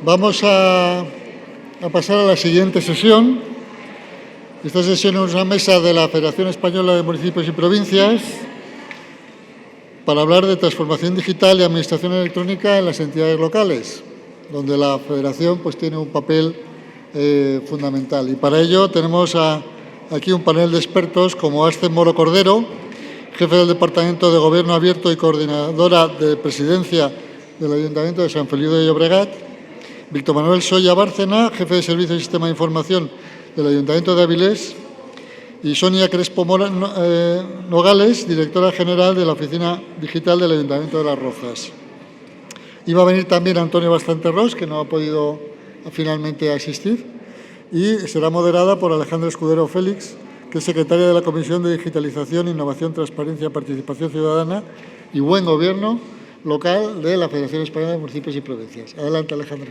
Vamos a pasar a la siguiente sesión. Esta sesión es una mesa de la Federación Española de Municipios y Provincias para hablar de transformación digital y administración electrónica en las entidades locales, donde la Federación tiene un papel fundamental. Y para ello tenemos aquí un panel de expertos como Asce Moro Cordero, jefe del Departamento de Gobierno Abierto y coordinadora de Presidencia del Ayuntamiento de San Feliu de Llobregat; Víctor Manuel Soya Bárcena, jefe de Servicio de Sistema de Información del Ayuntamiento de Avilés; y Sonia Crespo Nogales, directora general de la Oficina Digital del Ayuntamiento de Las Rozas. Iba a venir también Antonio Bastante Ros, que no ha podido finalmente asistir, y será moderada por Alejandra Escudero Félix, que es secretaria de la Comisión de Digitalización, Innovación, Transparencia, Participación Ciudadana y Buen Gobierno Local de la Federación Española de Municipios y Provincias. Adelante, Alejandra.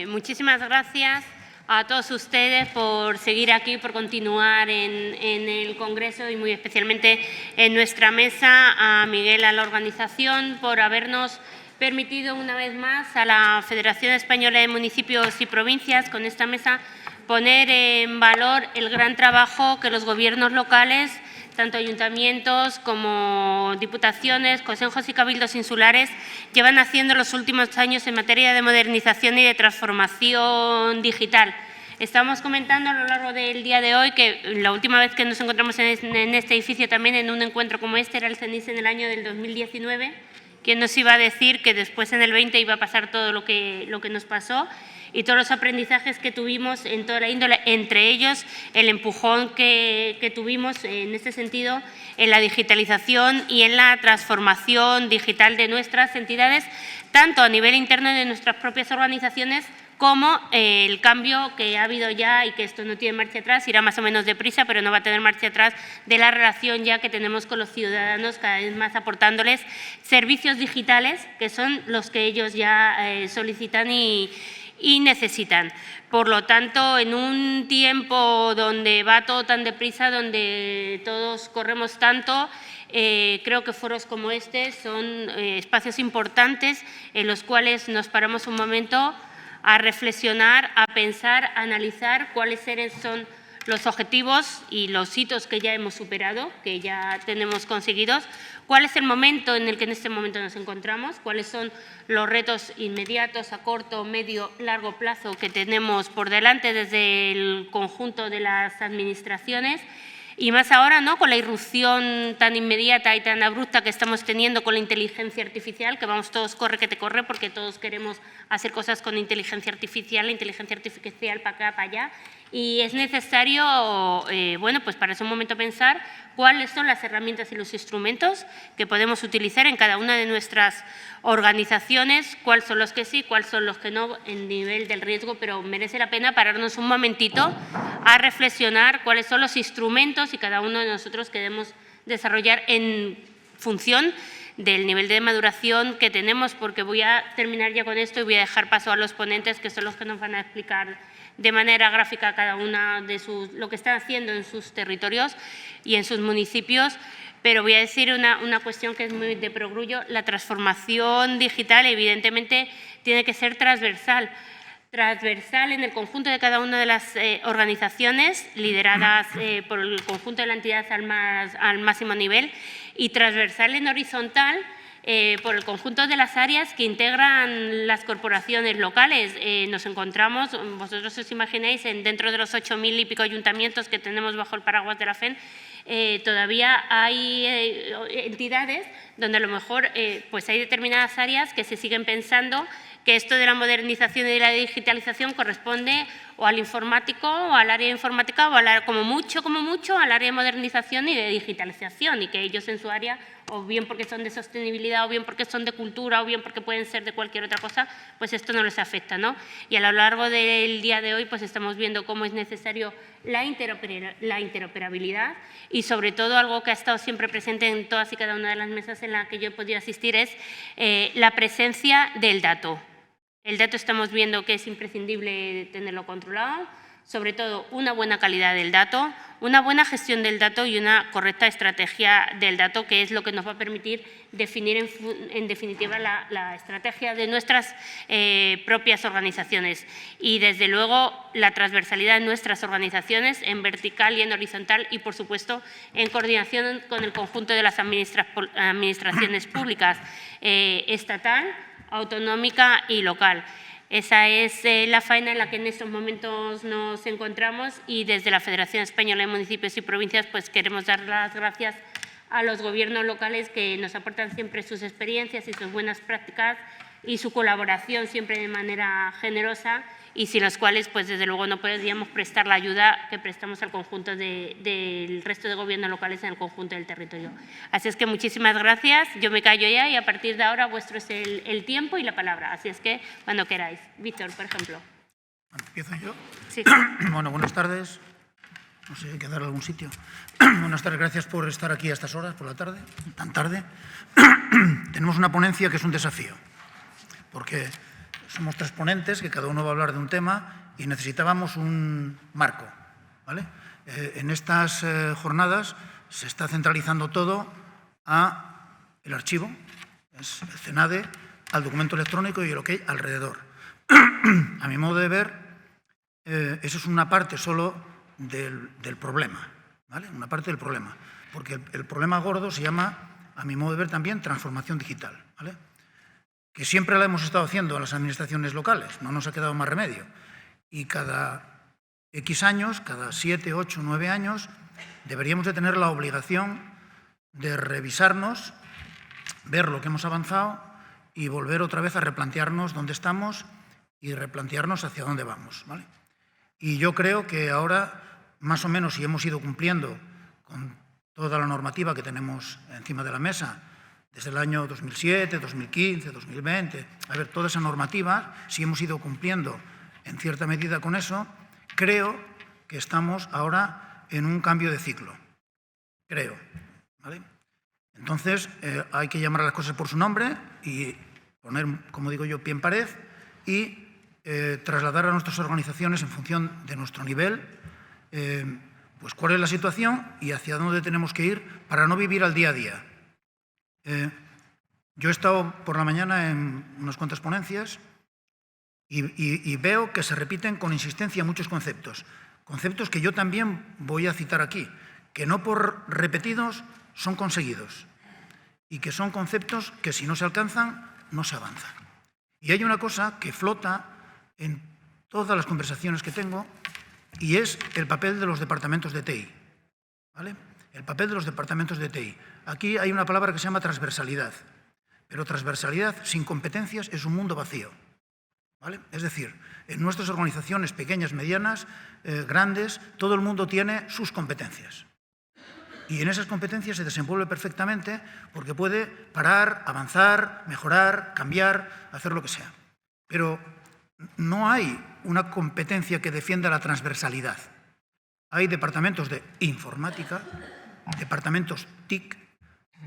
Muchísimas gracias a todos ustedes por seguir aquí, por continuar en el Congreso y muy especialmente en nuestra mesa, a Miguel, a la organización, por habernos permitido una vez más a la Federación Española de Municipios y Provincias, con esta mesa, poner en valor el gran trabajo que los gobiernos locales, tanto ayuntamientos como diputaciones, consejos y cabildos insulares, llevan haciendo los últimos años en materia de modernización y de transformación digital. Estamos comentando a lo largo del día de hoy que la última vez que nos encontramos en este edificio, también en un encuentro como este, era el CENIS en el año del 2019. ¿Quién nos iba a decir que después en el 20 iba a pasar todo lo que nos pasó? Y todos los aprendizajes que tuvimos en toda la índole, entre ellos el empujón que tuvimos en este sentido en la digitalización y en la transformación digital de nuestras entidades, tanto a nivel interno de nuestras propias organizaciones como el cambio que ha habido ya, y que esto no tiene marcha atrás, irá más o menos deprisa, pero no va a tener marcha atrás, de la relación ya que tenemos con los ciudadanos, cada vez más aportándoles servicios digitales, que son los que ellos ya solicitan y necesitan. Por lo tanto, en un tiempo donde va todo tan deprisa, donde todos corremos tanto, creo que foros como este son espacios importantes en los cuales nos paramos un momento a reflexionar, a pensar, a analizar cuáles son los objetivos y los hitos que ya hemos superado, que ya tenemos conseguidos, cuál es el momento en el que en este momento nos encontramos, cuáles son los retos inmediatos a corto, medio, largo plazo que tenemos por delante desde el conjunto de las administraciones. Y más ahora, ¿no?, con la irrupción tan inmediata y tan abrupta que estamos teniendo con la inteligencia artificial, que vamos todos corre que te corre, porque todos queremos hacer cosas con inteligencia artificial, para acá, para allá. Y es necesario, pues para ese momento pensar cuáles son las herramientas y los instrumentos que podemos utilizar en cada una de nuestras organizaciones, cuáles son los que sí, cuáles son los que no, en nivel del riesgo, pero merece la pena pararnos un momentito a reflexionar cuáles son los instrumentos y cada uno de nosotros queremos desarrollar en función del nivel de maduración que tenemos, porque voy a terminar ya con esto y voy a dejar paso a los ponentes, que son los que nos van a explicar de manera gráfica cada una de lo que están haciendo en sus territorios y en sus municipios. Pero voy a decir una cuestión que es muy de perogrullo: la transformación digital evidentemente tiene que ser transversal en el conjunto de cada una de las organizaciones lideradas por el conjunto de la entidad al máximo nivel, y transversal en horizontal por el conjunto de las áreas que integran las corporaciones locales. Nos encontramos, vosotros os imagináis, dentro de los 8.000 y pico ayuntamientos que tenemos bajo el paraguas de la FEN, todavía hay entidades donde a lo mejor pues hay determinadas áreas que se siguen pensando que esto de la modernización y de la digitalización corresponde o al informático o al área informática o como mucho, al área de modernización y de digitalización, y que ellos en su área, o bien porque son de sostenibilidad, o bien porque son de cultura, o bien porque pueden ser de cualquier otra cosa, pues esto no les afecta, ¿no? Y a lo largo del día de hoy pues estamos viendo cómo es necesario la interoperabilidad, y sobre todo algo que ha estado siempre presente en todas y cada una de las mesas en las que yo he podido asistir es la presencia del dato. El dato estamos viendo que es imprescindible tenerlo controlado, sobre todo una buena calidad del dato, una buena gestión del dato y una correcta estrategia del dato, que es lo que nos va a permitir definir en definitiva la estrategia de nuestras propias organizaciones. Y desde luego la transversalidad de nuestras organizaciones en vertical y en horizontal y, por supuesto, en coordinación con el conjunto de las administraciones públicas estatal, autonómica y local. Esa es la faena en la que en estos momentos nos encontramos y desde la Federación Española de Municipios y Provincias pues queremos dar las gracias a los gobiernos locales que nos aportan siempre sus experiencias y sus buenas prácticas y su colaboración siempre de manera generosa y sin los cuales pues desde luego no podríamos prestar la ayuda que prestamos al conjunto del resto de gobiernos locales en el conjunto del territorio. Así es que muchísimas gracias, yo me callo ya y a partir de ahora vuestro es el tiempo y la palabra, así es que cuando queráis. Víctor, por ejemplo. ¿Empiezo yo? Sí. Bueno, buenas tardes. No sé, hay que dar algún sitio. Buenas tardes, gracias por estar aquí a estas horas, por la tarde, tan tarde. Tenemos una ponencia que es un desafío, porque somos 3 ponentes, que cada uno va a hablar de un tema y necesitábamos un marco, ¿vale? En estas jornadas se está centralizando todo a el archivo, es el CENADE, al documento electrónico y lo que hay alrededor. A mi modo de ver, eso es una parte solo del problema, ¿vale? Una parte del problema, porque el problema gordo se llama, a mi modo de ver también, transformación digital, ¿vale? Que siempre la hemos estado haciendo a las administraciones locales, no nos ha quedado más remedio. Y cada X años, cada 7, 8, 9 años, deberíamos de tener la obligación de revisarnos, ver lo que hemos avanzado y volver otra vez a replantearnos dónde estamos y replantearnos hacia dónde vamos, ¿vale? Y yo creo que ahora, más o menos, si hemos ido cumpliendo con toda la normativa que tenemos encima de la mesa, desde el año 2007, 2015, 2020, a ver, toda esa normativa, si hemos ido cumpliendo en cierta medida con eso, creo que estamos ahora en un cambio de ciclo. Creo, ¿vale? Entonces, hay que llamar a las cosas por su nombre y poner, como digo yo, pie en pared y trasladar a nuestras organizaciones en función de nuestro nivel, pues cuál es la situación y hacia dónde tenemos que ir para no vivir al día a día. Yo he estado por la mañana en unas cuantas ponencias y veo que se repiten con insistencia muchos conceptos. Conceptos que yo también voy a citar aquí, que no por repetidos son conseguidos y que son conceptos que si no se alcanzan, no se avanza. Y hay una cosa que flota en todas las conversaciones que tengo y es el papel de los departamentos de TI, ¿vale? El papel de los departamentos de TI. Aquí hay una palabra que se llama transversalidad, pero transversalidad sin competencias es un mundo vacío, ¿vale? Es decir, en nuestras organizaciones pequeñas, medianas, grandes, todo el mundo tiene sus competencias. Y en esas competencias se desenvuelve perfectamente porque puede parar, avanzar, mejorar, cambiar, hacer lo que sea. Pero no hay una competencia que defienda la transversalidad. Hay departamentos de informática, departamentos TIC,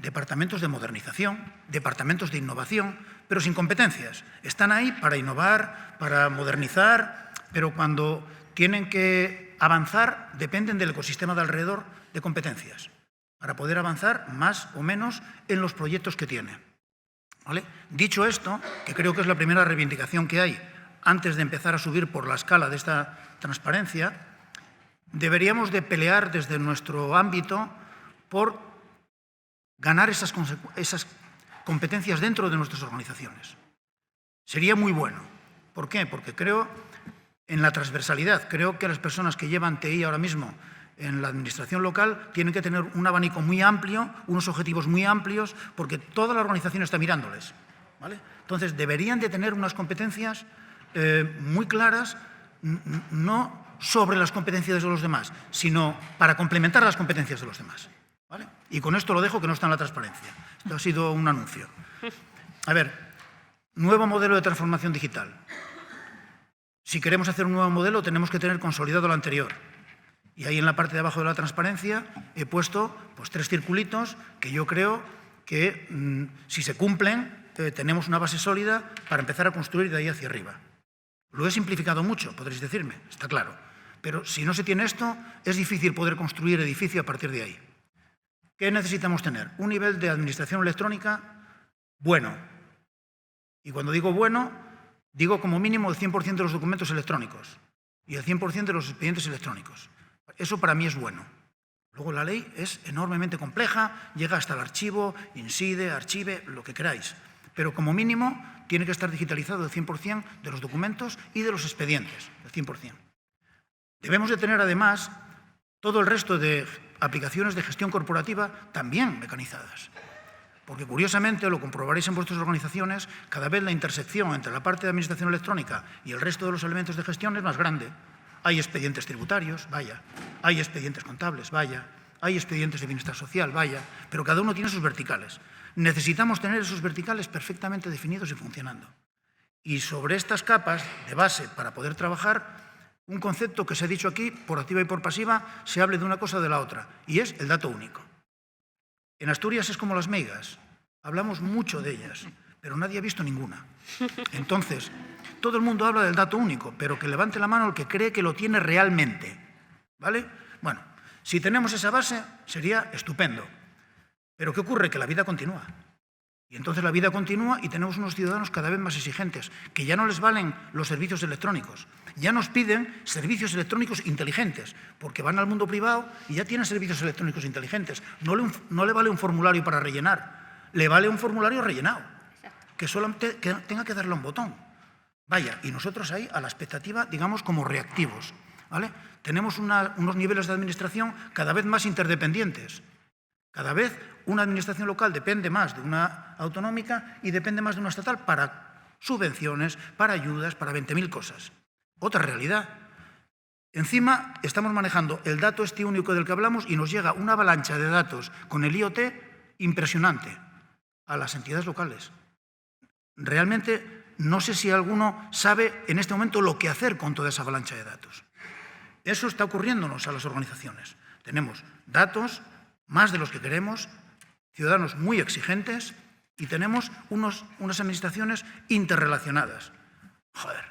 departamentos de modernización, departamentos de innovación, pero sin competencias. Están ahí para innovar, para modernizar, pero cuando tienen que avanzar dependen del ecosistema de alrededor de competencias, para poder avanzar más o menos en los proyectos que tienen, ¿vale? Dicho esto, que creo que es la primera reivindicación que hay antes de empezar a subir por la escala de esta transparencia, deberíamos de pelear desde nuestro ámbito por ganar esas competencias dentro de nuestras organizaciones. Sería muy bueno. ¿Por qué? Porque creo en la transversalidad. Creo que las personas que llevan TI ahora mismo en la administración local tienen que tener un abanico muy amplio, unos objetivos muy amplios, porque toda la organización está mirándoles, ¿vale? Entonces, deberían de tener unas competencias muy claras, no sobre las competencias de los demás, sino para complementar las competencias de los demás, ¿vale? Y con esto lo dejo, que no está en la transparencia. Esto ha sido un anuncio. A ver, nuevo modelo de transformación digital. Si queremos hacer un nuevo modelo, tenemos que tener consolidado lo anterior. Y ahí en la parte de abajo de la transparencia he puesto pues 3 circulitos que yo creo que si se cumplen tenemos una base sólida para empezar a construir de ahí hacia arriba. Lo he simplificado mucho, podréis decirme, está claro. pero si no se tiene esto, es difícil poder construir edificio a partir de ahí. ¿Qué necesitamos tener? Un nivel de administración electrónica bueno. Y cuando digo bueno, digo como mínimo el 100% de los documentos electrónicos y el 100% de los expedientes electrónicos. Eso para mí es bueno. Luego la ley es enormemente compleja, llega hasta el archivo, INSIDE, Archive, lo que queráis. Pero como mínimo tiene que estar digitalizado el 100% de los documentos y de los expedientes, el 100%. Debemos de tener además todo el resto de aplicaciones de gestión corporativa también mecanizadas. Porque curiosamente, lo comprobaréis en vuestras organizaciones, cada vez la intersección entre la parte de administración electrónica y el resto de los elementos de gestión es más grande. Hay expedientes tributarios, vaya. Hay expedientes contables, vaya. Hay expedientes de bienestar social, vaya. Pero cada uno tiene sus verticales. Necesitamos tener esos verticales perfectamente definidos y funcionando. Y sobre estas capas de base para poder trabajar, un concepto que se ha dicho aquí, por activa y por pasiva, se hable de una cosa o de la otra, y es el dato único. En Asturias es como las meigas. Hablamos mucho de ellas, pero nadie ha visto ninguna. Entonces, todo el mundo habla del dato único, pero que levante la mano el que cree que lo tiene realmente. ¿Vale? Bueno, si tenemos esa base, sería estupendo. Pero ¿qué ocurre? Que la vida continúa. Y entonces la vida continúa y tenemos unos ciudadanos cada vez más exigentes, que ya no les valen los servicios electrónicos. Ya nos piden servicios electrónicos inteligentes, porque van al mundo privado y ya tienen servicios electrónicos inteligentes. No le vale un formulario para rellenar, le vale un formulario rellenado, que solamente tenga que darle a un botón. Vaya, y nosotros ahí a la expectativa, digamos, como reactivos, ¿vale? Tenemos unos niveles de administración cada vez más interdependientes. Cada vez una administración local depende más de una autonómica y depende más de una estatal para subvenciones, para ayudas, para 20.000 cosas. Otra realidad. Encima estamos manejando el dato este único del que hablamos y nos llega una avalancha de datos con el IoT impresionante a las entidades locales. Realmente no sé si alguno sabe en este momento lo que hacer con toda esa avalancha de datos. Eso está ocurriéndonos a las organizaciones. Tenemos datos, más de los que queremos, ciudadanos muy exigentes y tenemos unas administraciones interrelacionadas. Joder,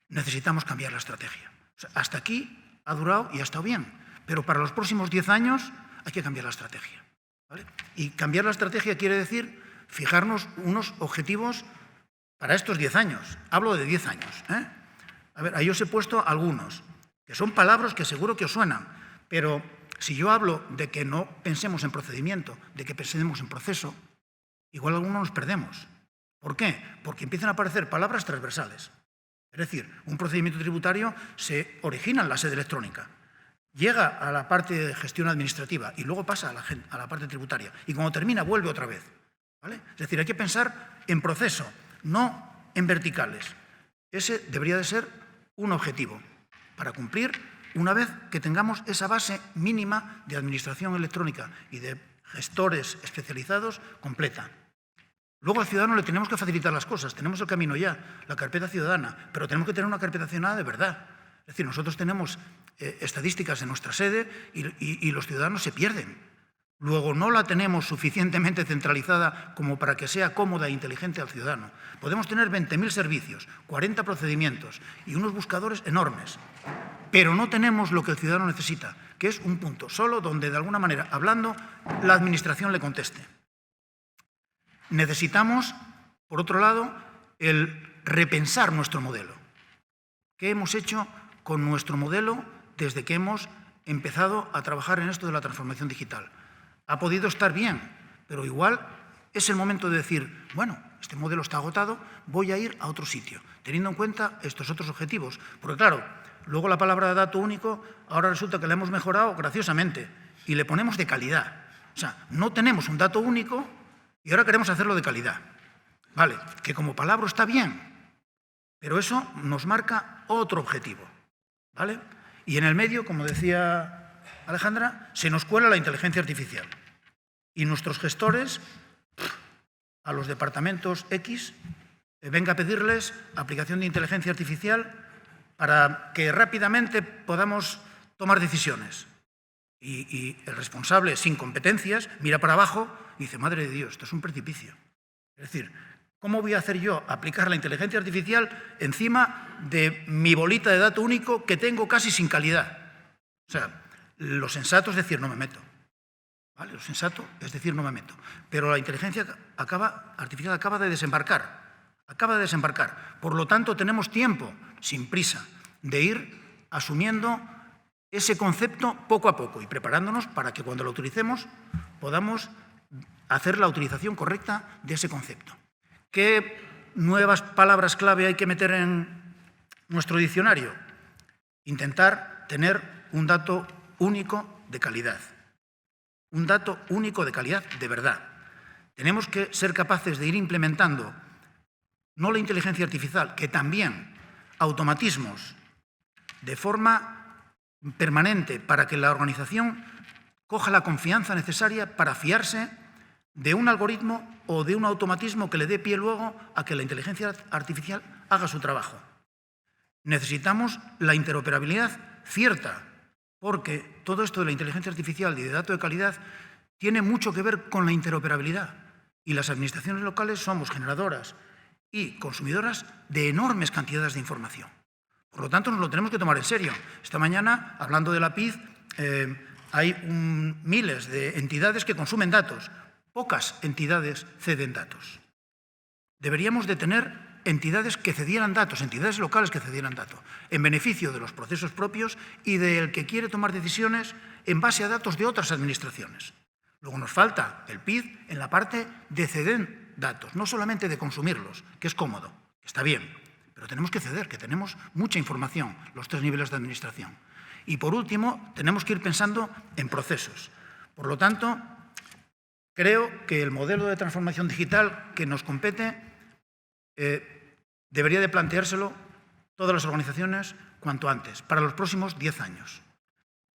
necesitamos cambiar la estrategia. O sea, hasta aquí ha durado y ha estado bien, pero para los próximos 10 años hay que cambiar la estrategia, ¿vale? Y cambiar la estrategia quiere decir fijarnos unos objetivos para estos 10 años. Hablo de 10 años, ¿eh? A ver, ahí os he puesto algunos, que son palabras que seguro que os suenan, pero si yo hablo de que no pensemos en procedimiento, de que pensemos en proceso, igual algunos nos perdemos. ¿Por qué? Porque empiezan a aparecer palabras transversales. Es decir, un procedimiento tributario se origina en la sede electrónica, llega a la parte de gestión administrativa y luego pasa a la parte tributaria. Y cuando termina, vuelve otra vez, ¿vale? Es decir, hay que pensar en proceso, no en verticales. Ese debería de ser un objetivo para cumplir una vez que tengamos esa base mínima de administración electrónica y de gestores especializados completa. Luego al ciudadano le tenemos que facilitar las cosas. Tenemos el camino ya, la carpeta ciudadana, pero tenemos que tener una carpeta ciudadana de verdad. Es decir, nosotros tenemos estadísticas en nuestra sede y los ciudadanos se pierden. Luego no la tenemos suficientemente centralizada como para que sea cómoda e inteligente al ciudadano. Podemos tener 20.000 servicios, 40 procedimientos y unos buscadores enormes, pero no tenemos lo que el ciudadano necesita, que es un punto solo donde, de alguna manera, hablando, la administración le conteste. Necesitamos, por otro lado, el repensar nuestro modelo. ¿Qué hemos hecho con nuestro modelo desde que hemos empezado a trabajar en esto de la transformación digital? Ha podido estar bien, pero igual es el momento de decir, bueno, este modelo está agotado, voy a ir a otro sitio, teniendo en cuenta estos otros objetivos. Porque claro, luego la palabra dato único, ahora resulta que la hemos mejorado graciosamente y le ponemos de calidad. O sea, no tenemos un dato único y ahora queremos hacerlo de calidad. Vale, que como palabra está bien, pero eso nos marca otro objetivo, ¿vale? Y en el medio, como decía Alejandra, se nos cuela la inteligencia artificial. Y nuestros gestores, a los departamentos X, venga a pedirles aplicación de inteligencia artificial para que rápidamente podamos tomar decisiones. Y el responsable, sin competencias, mira para abajo y dice, madre de Dios, esto es un precipicio. Es decir, ¿Cómo voy a hacer yo aplicar la inteligencia artificial encima de mi bolita de dato único que tengo casi sin calidad? O sea, lo sensato es decir, no me meto. ¿Vale? Lo sensato es decir, no me meto. Pero la inteligencia artificial acaba de desembarcar. Acaba de desembarcar. Por lo tanto, tenemos tiempo, sin prisa, de ir asumiendo ese concepto poco a poco y preparándonos para que cuando lo utilicemos podamos hacer la utilización correcta de ese concepto. ¿Qué nuevas palabras clave hay que meter en nuestro diccionario? Intentar tener un dato único de calidad. Un dato único de calidad de verdad. Tenemos que ser capaces de ir implementando no la inteligencia artificial, que también automatismos de forma permanente para que la organización coja la confianza necesaria para fiarse de un algoritmo o de un automatismo que le dé pie luego a que la inteligencia artificial haga su trabajo. Necesitamos la interoperabilidad cierta, porque todo esto de la inteligencia artificial y de dato de calidad tiene mucho que ver con la interoperabilidad. Y las administraciones locales somos generadoras y consumidoras de enormes cantidades de información. Por lo tanto, nos lo tenemos que tomar en serio. Esta mañana, hablando de la PID, hay miles de entidades que consumen datos. Pocas entidades ceden datos. Deberíamos de tener entidades que cedieran datos, entidades locales que cedieran datos, en beneficio de los procesos propios y del que quiere tomar decisiones en base a datos de otras administraciones. Luego nos falta el PID en la parte de ceder datos, no solamente de consumirlos, que es cómodo, que está bien, pero tenemos que ceder, que tenemos mucha información, los 3 niveles de administración. Y por último, tenemos que ir pensando en procesos. Por lo tanto, creo que el modelo de transformación digital que nos compete debería de planteárselo todas las organizaciones cuanto antes, para los próximos 10 años.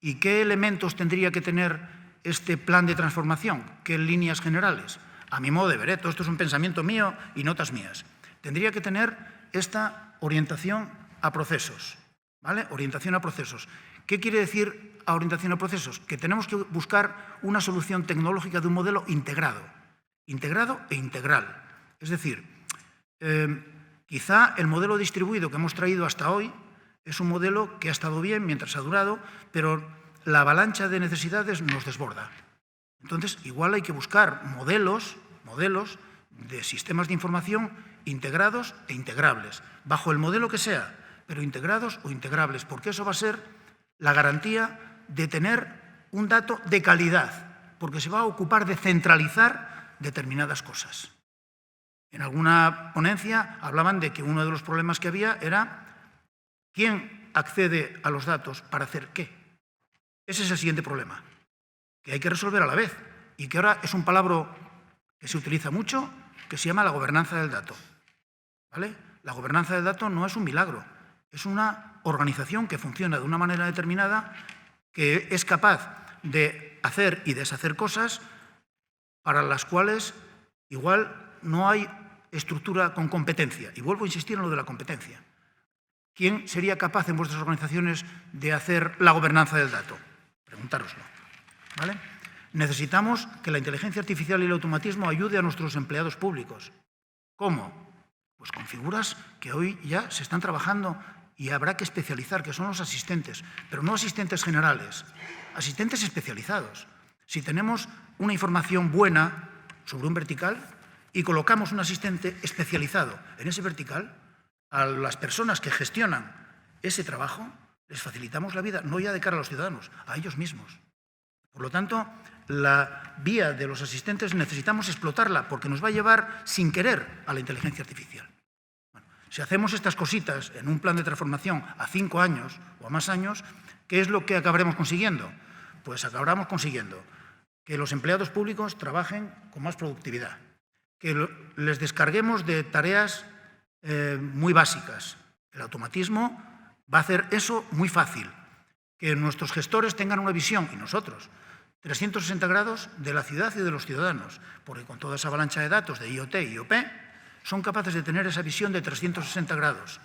¿Y qué elementos tendría que tener este plan de transformación? ¿Qué líneas generales? A mi modo de ver, todo esto es un pensamiento mío y notas mías. Tendría que tener esta orientación a procesos, ¿vale? Orientación a procesos. ¿Qué quiere decir a orientación a procesos? Que tenemos que buscar una solución tecnológica de un modelo integrado e integral. Es decir, quizá el modelo distribuido que hemos traído hasta hoy es un modelo que ha estado bien mientras ha durado, pero la avalancha de necesidades nos desborda. Entonces, igual hay que buscar modelos de sistemas de información integrados e integrables, bajo el modelo que sea, pero integrados o integrables, porque eso va a ser la garantía de tener un dato de calidad, porque se va a ocupar de centralizar determinadas cosas. En alguna ponencia hablaban de que uno de los problemas que había era quién accede a los datos para hacer qué. Ese es el siguiente problema, que hay que resolver a la vez y que ahora es un palabra que se utiliza mucho, que se llama la gobernanza del dato. ¿Vale? La gobernanza del dato no es un milagro, es una organización que funciona de una manera determinada, que es capaz de hacer y deshacer cosas para las cuales igual no hay estructura con competencia. Y vuelvo a insistir en lo de la competencia. ¿Quién sería capaz en vuestras organizaciones de hacer la gobernanza del dato? Preguntároslo. ¿Vale? Necesitamos que la inteligencia artificial y el automatismo ayude a nuestros empleados públicos. ¿Cómo? Pues con figuras que hoy ya se están trabajando y habrá que especializar, que son los asistentes, pero no asistentes generales, asistentes especializados. Si tenemos una información buena sobre un vertical y colocamos un asistente especializado en ese vertical, a las personas que gestionan ese trabajo les facilitamos la vida, no ya de cara a los ciudadanos, a ellos mismos. Por lo tanto, la vía de los asistentes necesitamos explotarla porque nos va a llevar sin querer a la inteligencia artificial. Bueno, si hacemos estas cositas en un plan de transformación a 5 años o a más años, ¿qué es lo que acabaremos consiguiendo? Pues acabaremos consiguiendo que los empleados públicos trabajen con más productividad, que les descarguemos de tareas muy básicas. El automatismo va a hacer eso muy fácil, que nuestros gestores tengan una visión, y nosotros, 360 grados de la ciudad y de los ciudadanos, porque con toda esa avalancha de datos de IoT y IOP, son capaces de tener esa visión de 360 grados.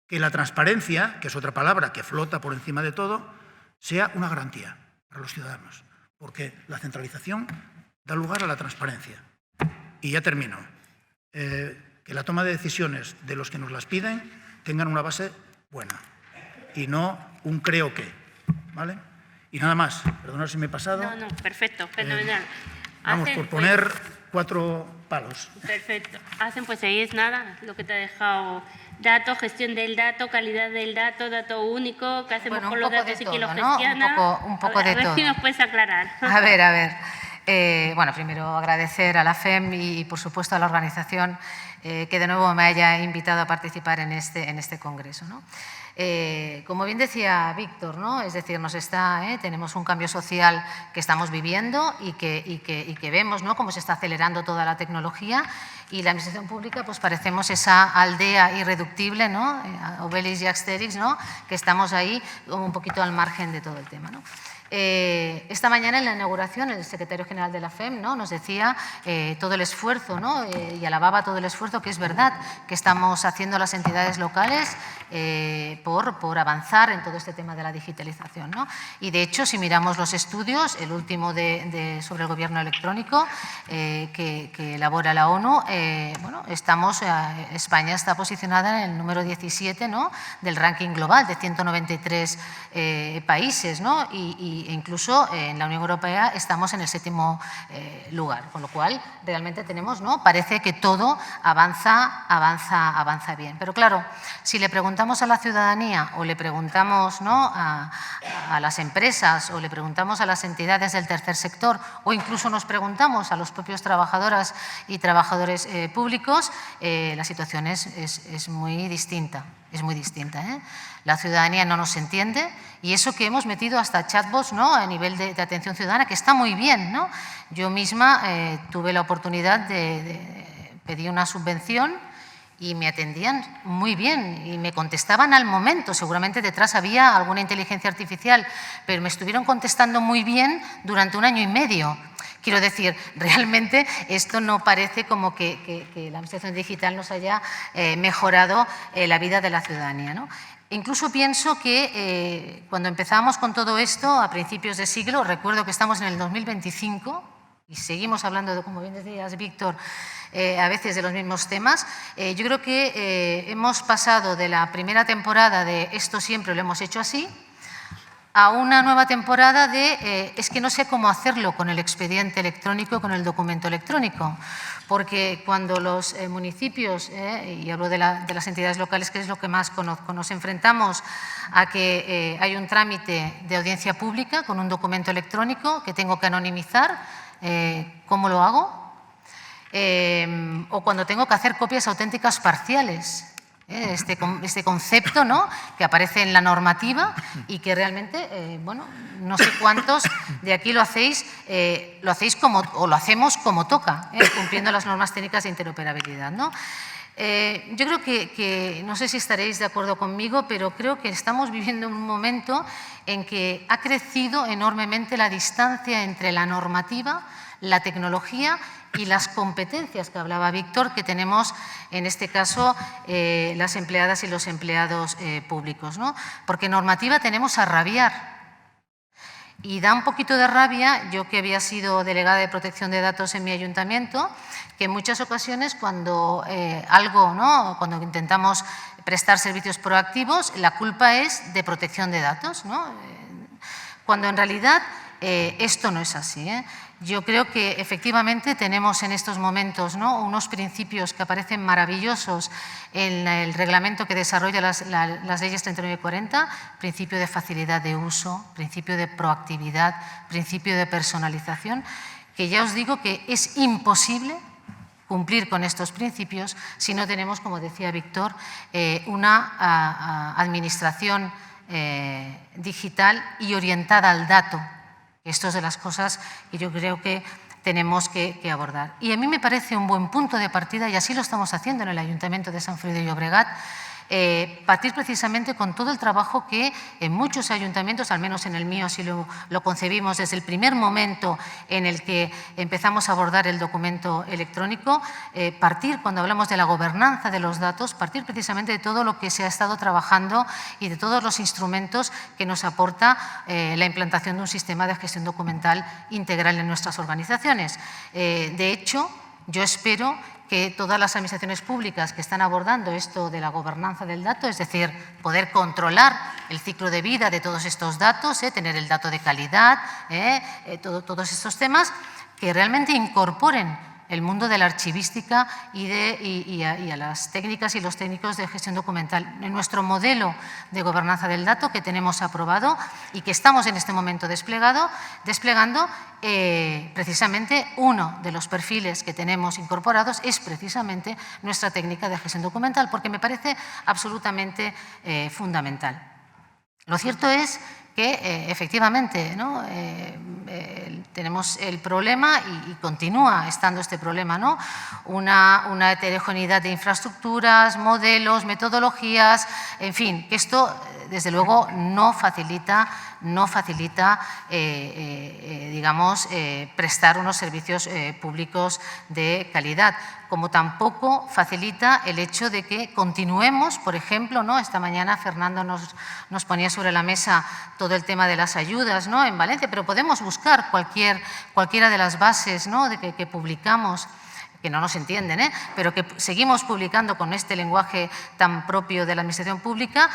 Que la transparencia, que es otra palabra que flota por encima de todo, sea una garantía para los ciudadanos, porque la centralización da lugar a la transparencia. Y ya termino. que la toma de decisiones de los que nos las piden tengan una base buena y no un creo que, ¿vale? Y nada más, perdonad si me he pasado. No, perfecto, fenomenal. Vamos, por poner 4 palos. Perfecto. Hacen pues ahí es nada, lo que te ha dejado: datos, gestión del dato, calidad del dato, dato único, qué hacemos con los datos y quién los gestiona. Un poco de todo. A ver si nos puedes aclarar. A ver. Bueno, primero agradecer a la FEM y, por supuesto, a la organización que de nuevo me haya invitado a participar en este congreso, ¿no? Como bien decía Víctor, ¿no? Es decir, tenemos un cambio social que estamos viviendo y que vemos, ¿no?, cómo se está acelerando toda la tecnología, y la administración pública pues parecemos esa aldea irreductible, ¿no?, Obelix y Asterix, ¿no?, que estamos ahí un poquito al margen de todo el tema, ¿no? Esta mañana en la inauguración el secretario general de la FEM, ¿no?, nos decía todo el esfuerzo, ¿no?, y alababa todo el esfuerzo que es verdad que estamos haciendo las entidades locales por avanzar en todo este tema de la digitalización, ¿no? Y de hecho, si miramos los estudios, el último sobre el gobierno electrónico que elabora la ONU, España está posicionada en el número 17, ¿no?, del ranking global de 193 países, ¿no? E incluso en la Unión Europea estamos en el 7º lugar, con lo cual realmente tenemos, ¿no?, parece que todo avanza bien. Pero claro, si le preguntamos a la ciudadanía o le preguntamos, ¿no?, a las empresas o le preguntamos a las entidades del tercer sector o incluso nos preguntamos a los propios trabajadoras y trabajadores públicos, la situación es muy distinta. Es muy distinta, ¿eh? La ciudadanía no nos entiende, y eso que hemos metido hasta chatbots, ¿no?, a nivel de atención ciudadana, que está muy bien, ¿no? Yo misma tuve la oportunidad de pedir una subvención y me atendían muy bien y me contestaban al momento. Seguramente detrás había alguna inteligencia artificial, pero me estuvieron contestando muy bien durante 1 año y medio. Quiero decir, realmente esto no parece como que la administración digital nos haya mejorado la vida de la ciudadanía, ¿no? Incluso pienso que cuando empezamos con todo esto a principios de siglo, recuerdo que estamos en el 2025 y seguimos hablando, como bien decías, Víctor, a veces de los mismos temas. Yo creo que hemos pasado de la primera temporada de esto siempre lo hemos hecho así, a una nueva temporada de es que no sé cómo hacerlo con el expediente electrónico, con el documento electrónico, porque cuando los municipios, y hablo de las entidades locales, que es lo que más conozco, nos enfrentamos a que hay un trámite de audiencia pública con un documento electrónico que tengo que anonimizar, ¿cómo lo hago? O cuando tengo que hacer copias auténticas parciales. Este concepto, ¿no?, que aparece en la normativa y que realmente, bueno, no sé cuántos de aquí lo hacéis como, o lo hacemos como toca, cumpliendo las normas técnicas de interoperabilidad, ¿no? Yo creo que, no sé si estaréis de acuerdo conmigo, pero creo que estamos viviendo un momento en que ha crecido enormemente la distancia entre la normativa, la tecnología y las competencias que hablaba Víctor, que tenemos en este caso las empleadas y los empleados públicos, ¿no? Porque normativa tenemos a rabiar. Y da un poquito de rabia, yo que había sido delegada de protección de datos en mi ayuntamiento, que en muchas ocasiones cuando cuando intentamos prestar servicios proactivos, la culpa es de protección de datos, ¿no? Cuando en realidad esto no es así, ¿eh? Yo creo que efectivamente tenemos en estos momentos, ¿no?, unos principios que aparecen maravillosos en el reglamento que desarrolla las leyes 39 y 40, principio de facilidad de uso, principio de proactividad, principio de personalización, que ya os digo que es imposible cumplir con estos principios si no tenemos, como decía Víctor, una administración digital y orientada al dato. Esto es de las cosas que yo creo que tenemos que abordar. Y a mí me parece un buen punto de partida, y así lo estamos haciendo en el Ayuntamiento de Sant Feliu de Llobregat, partir precisamente con todo el trabajo que en muchos ayuntamientos, al menos en el mío así lo concebimos desde el primer momento en el que empezamos a abordar el documento electrónico, partir cuando hablamos de la gobernanza de los datos, partir precisamente de todo lo que se ha estado trabajando y de todos los instrumentos que nos aporta la implantación de un sistema de gestión documental integral en nuestras organizaciones. De hecho, yo espero que todas las administraciones públicas que están abordando esto de la gobernanza del dato, es decir, poder controlar el ciclo de vida de todos estos datos, tener el dato de calidad, todos estos temas, que realmente incorporen el mundo de la archivística y a las técnicas y los técnicos de gestión documental. En nuestro modelo de gobernanza del dato que tenemos aprobado y que estamos en este momento desplegando, precisamente uno de los perfiles que tenemos incorporados es precisamente nuestra técnica de gestión documental, porque me parece absolutamente fundamental. Lo cierto es que efectivamente, ¿no? Tenemos el problema y continúa estando este problema, ¿no? Una heterogeneidad de infraestructuras, modelos, metodologías, en fin, que esto desde luego no facilita digamos, prestar unos servicios públicos de calidad, como tampoco facilita el hecho de que continuemos, por ejemplo, ¿no? Esta mañana Fernando nos ponía sobre la mesa todo el tema de las ayudas, ¿no? En Valencia, pero podemos buscar cualquiera de las bases, ¿no? que publicamos, que no nos entienden, pero que seguimos publicando con este lenguaje tan propio de la administración pública,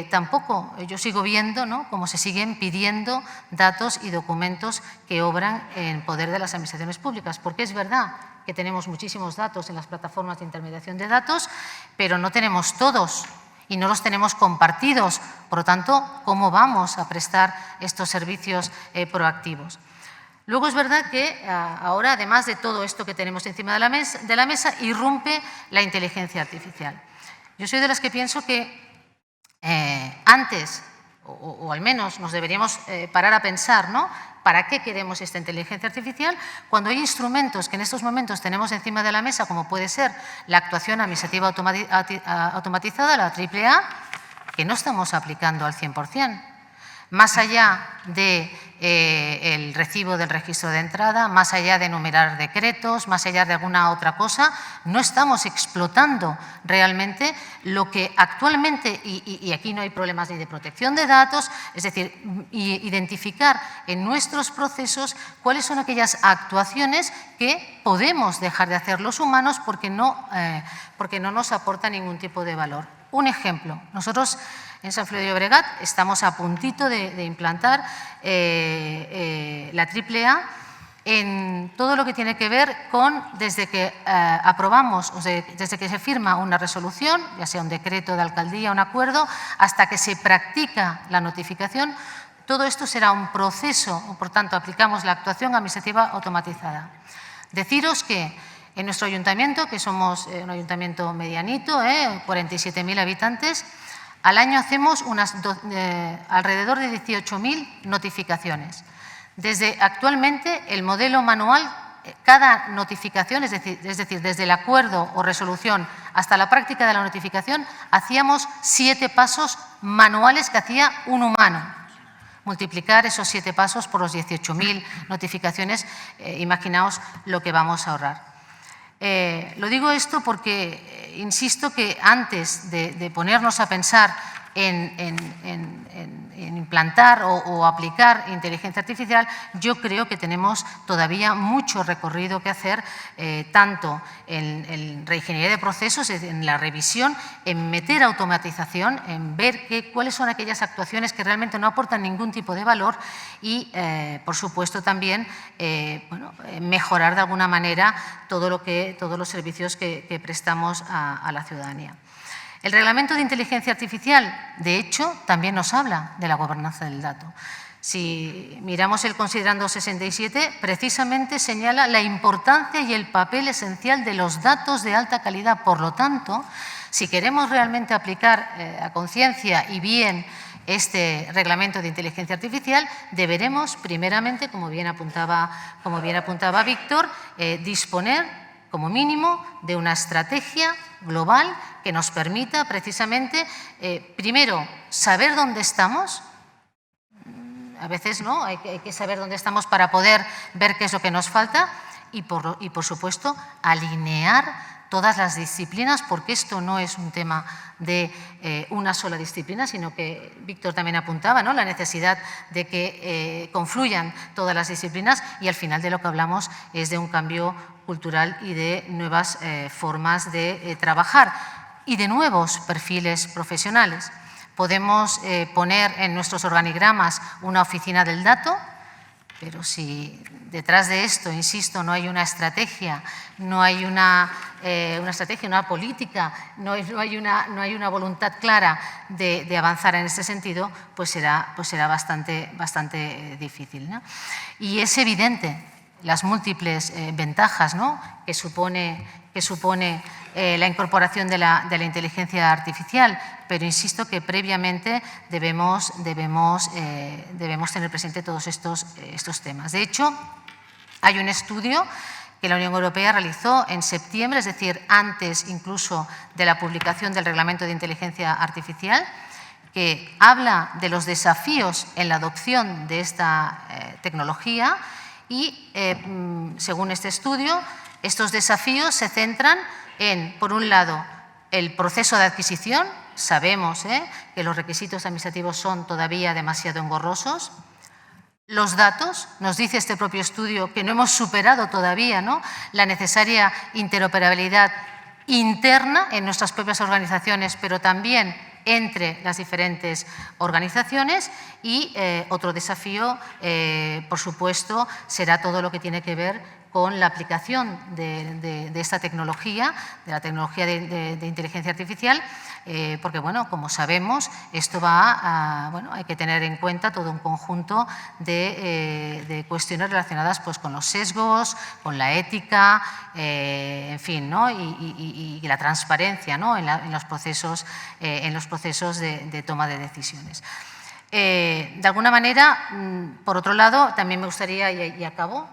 tampoco yo sigo viendo, ¿no? cómo se siguen pidiendo datos y documentos que obran en poder de las administraciones públicas, porque es verdad que tenemos muchísimos datos en las plataformas de intermediación de datos, pero no tenemos todos y no los tenemos compartidos. Por lo tanto, ¿cómo vamos a prestar estos servicios proactivos? Luego es verdad que ahora, además de todo esto que tenemos encima de la mesa, irrumpe la inteligencia artificial. Yo soy de las que pienso que antes, o al menos nos deberíamos parar a pensar, ¿no? ¿Para qué queremos esta inteligencia artificial? Cuando hay instrumentos que en estos momentos tenemos encima de la mesa, como puede ser la actuación administrativa automatizada, la AAA, que no estamos aplicando al 100%. Más allá del recibo del registro de entrada, más allá de enumerar decretos, más allá de alguna otra cosa, no estamos explotando realmente lo que actualmente, y aquí no hay problemas ni de protección de datos, es decir, identificar en nuestros procesos cuáles son aquellas actuaciones que podemos dejar de hacer los humanos porque no nos aporta ningún tipo de valor. Un ejemplo, nosotros en Sant Feliu de Llobregat estamos a puntito de implantar la AAA en todo lo que tiene que ver con desde que aprobamos, desde que se firma una resolución, ya sea un decreto de alcaldía, un acuerdo, hasta que se practica la notificación. Todo esto será un proceso, por tanto, aplicamos la actuación administrativa automatizada. Deciros que en nuestro ayuntamiento, que somos un ayuntamiento medianito, 47.000 habitantes, al año hacemos alrededor de 18.000 notificaciones. Desde actualmente el modelo manual, cada notificación, es decir, desde el acuerdo o resolución hasta la práctica de la notificación, hacíamos 7 pasos manuales que hacía un humano. Multiplicar esos 7 pasos por los 18.000 notificaciones, imaginaos lo que vamos a ahorrar. Lo digo esto porque insisto que antes de ponernos a pensar en implantar o aplicar inteligencia artificial, yo creo que tenemos todavía mucho recorrido que hacer, tanto en reingeniería de procesos, en la revisión, en meter automatización, en ver cuáles son aquellas actuaciones que realmente no aportan ningún tipo de valor y, por supuesto, también mejorar de alguna manera todos los servicios que prestamos a la ciudadanía. El Reglamento de Inteligencia Artificial, de hecho, también nos habla de la gobernanza del dato. Si miramos el considerando 67, precisamente señala la importancia y el papel esencial de los datos de alta calidad. Por lo tanto, si queremos realmente aplicar a conciencia y bien este Reglamento de Inteligencia Artificial, deberemos, primeramente, como bien apuntaba Víctor, disponer como mínimo de una estrategia global que nos permita precisamente, primero, saber dónde estamos. A veces no, hay que saber dónde estamos para poder ver qué es lo que nos falta y por supuesto, alinear todas las disciplinas, porque esto no es un tema de una sola disciplina, sino que Víctor también apuntaba, ¿no?, la necesidad de que confluyan todas las disciplinas, y al final de lo que hablamos es de un cambio cultural y de nuevas formas de trabajar y de nuevos perfiles profesionales. Podemos poner en nuestros organigramas una oficina del dato, pero si detrás de esto, insisto, no hay una estrategia, no hay una política, no hay una voluntad clara de avanzar en este sentido, pues será bastante difícil, ¿no? Y es evidente las múltiples ventajas, ¿no?, que supone la incorporación de la inteligencia artificial, pero insisto que previamente debemos tener presente todos estos temas. De hecho, hay un estudio que la Unión Europea realizó en septiembre, es decir, antes incluso de la publicación del Reglamento de Inteligencia Artificial, que habla de los desafíos en la adopción de esta tecnología y, según este estudio, estos desafíos se centran en, por un lado, el proceso de adquisición. Sabemos que los requisitos administrativos son todavía demasiado engorrosos. Los datos, nos dice este propio estudio que no hemos superado todavía, ¿no?, la necesaria interoperabilidad interna en nuestras propias organizaciones, pero también entre las diferentes organizaciones. Y otro desafío, por supuesto, será todo lo que tiene que ver con la aplicación de esta tecnología, de la tecnología de inteligencia artificial, porque, bueno, como sabemos, esto hay que tener en cuenta todo un conjunto de cuestiones relacionadas, pues, con los sesgos, con la ética, en fin, ¿no?, y la transparencia, ¿no?, en los procesos de toma de decisiones. De alguna manera, por otro lado, también me gustaría, y acabo,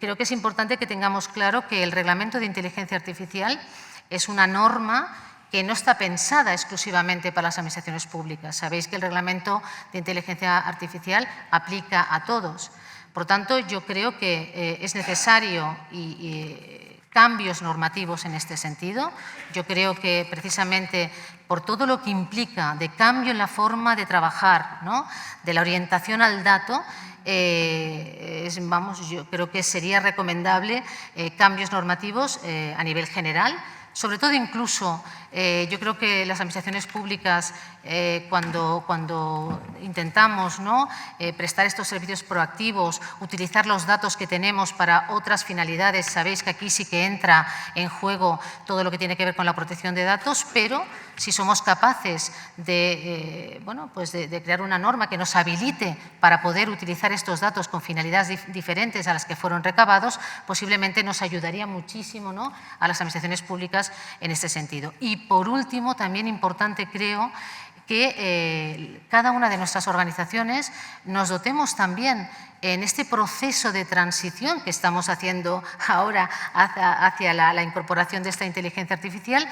creo que es importante que tengamos claro que el Reglamento de Inteligencia Artificial es una norma que no está pensada exclusivamente para las administraciones públicas. Sabéis que el Reglamento de Inteligencia Artificial aplica a todos. Por tanto, yo creo que es necesario cambios normativos en este sentido. Yo creo que precisamente por todo lo que implica de cambio en la forma de trabajar, ¿no?, de la orientación al dato, yo creo que sería recomendable cambios normativos a nivel general. Sobre todo, incluso, yo creo que las administraciones públicas, cuando intentamos, ¿no?, prestar estos servicios proactivos, utilizar los datos que tenemos para otras finalidades, sabéis que aquí sí que entra en juego todo lo que tiene que ver con la protección de datos, pero si somos capaces de crear una norma que nos habilite para poder utilizar estos datos con finalidades diferentes a las que fueron recabados, posiblemente nos ayudaría muchísimo, ¿no?, a las administraciones públicas en este sentido. Y por último, también importante, creo, que cada una de nuestras organizaciones nos dotemos también en este proceso de transición que estamos haciendo ahora hacia la incorporación de esta inteligencia artificial,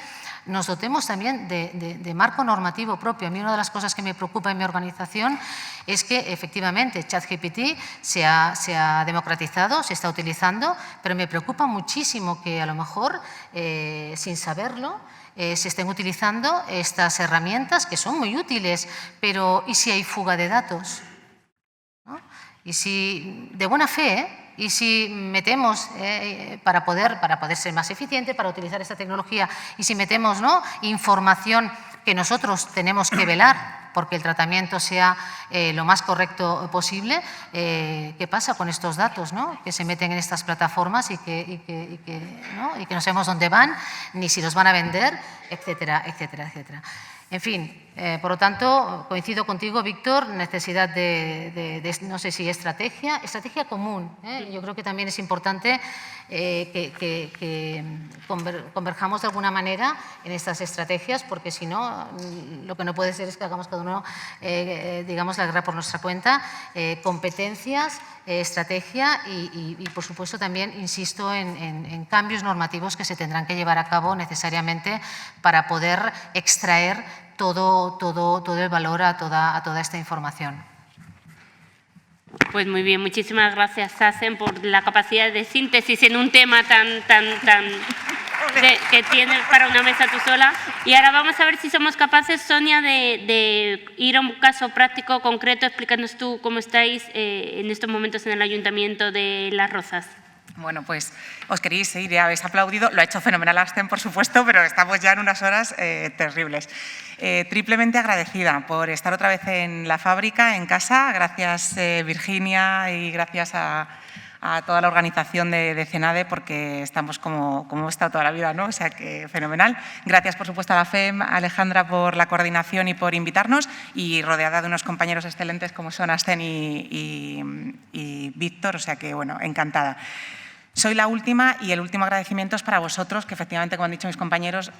nos dotemos también de marco normativo propio. A mí una de las cosas que me preocupa en mi organización es que efectivamente ChatGPT se ha democratizado, se está utilizando, pero me preocupa muchísimo que a lo mejor, sin saberlo, se estén utilizando estas herramientas que son muy útiles, pero ¿y si hay fuga de datos? ¿No? Y si, de buena fe, y si metemos, para poder ser más eficiente, para utilizar esta tecnología, y si metemos, ¿no?, información que nosotros tenemos que velar porque el tratamiento sea lo más correcto posible, ¿qué pasa con estos datos, ¿no?, que se meten en estas plataformas y que no sabemos dónde van, ni si los van a vender, etcétera, etcétera, etcétera? En fin, por lo tanto, coincido contigo, Víctor, necesidad de no sé si estrategia común. Yo creo que también es importante que converjamos de alguna manera en estas estrategias, porque si no, lo que no puede ser es que hagamos cada uno, digamos, la guerra por nuestra cuenta. Competencias, estrategia y, por supuesto, también insisto en cambios normativos que se tendrán que llevar a cabo necesariamente para poder extraer todo el valor a toda esta información. Pues muy bien, muchísimas gracias, Sasen, por la capacidad de síntesis en un tema que tienes para una mesa tú sola. Y ahora vamos a ver si somos capaces, Sonia, de ir a un caso práctico concreto. Explícanos tú cómo estáis en estos momentos en el Ayuntamiento de Las Rozas. Bueno, pues os queréis ir, ya habéis aplaudido. Lo ha hecho fenomenal Asten, por supuesto, pero estamos ya en unas horas terribles. Triplemente agradecida por estar otra vez en la fábrica, en casa. Gracias, Virginia, y gracias a toda la organización de CENADE, porque estamos como hemos estado toda la vida, ¿no? O sea que fenomenal. Gracias, por supuesto, a la FEM, a Alejandra, por la coordinación y por invitarnos, y rodeada de unos compañeros excelentes como son Asten y Víctor, o sea que, bueno, encantada. Soy la última y el último agradecimiento es para vosotros, que efectivamente, como han dicho mis compañeros,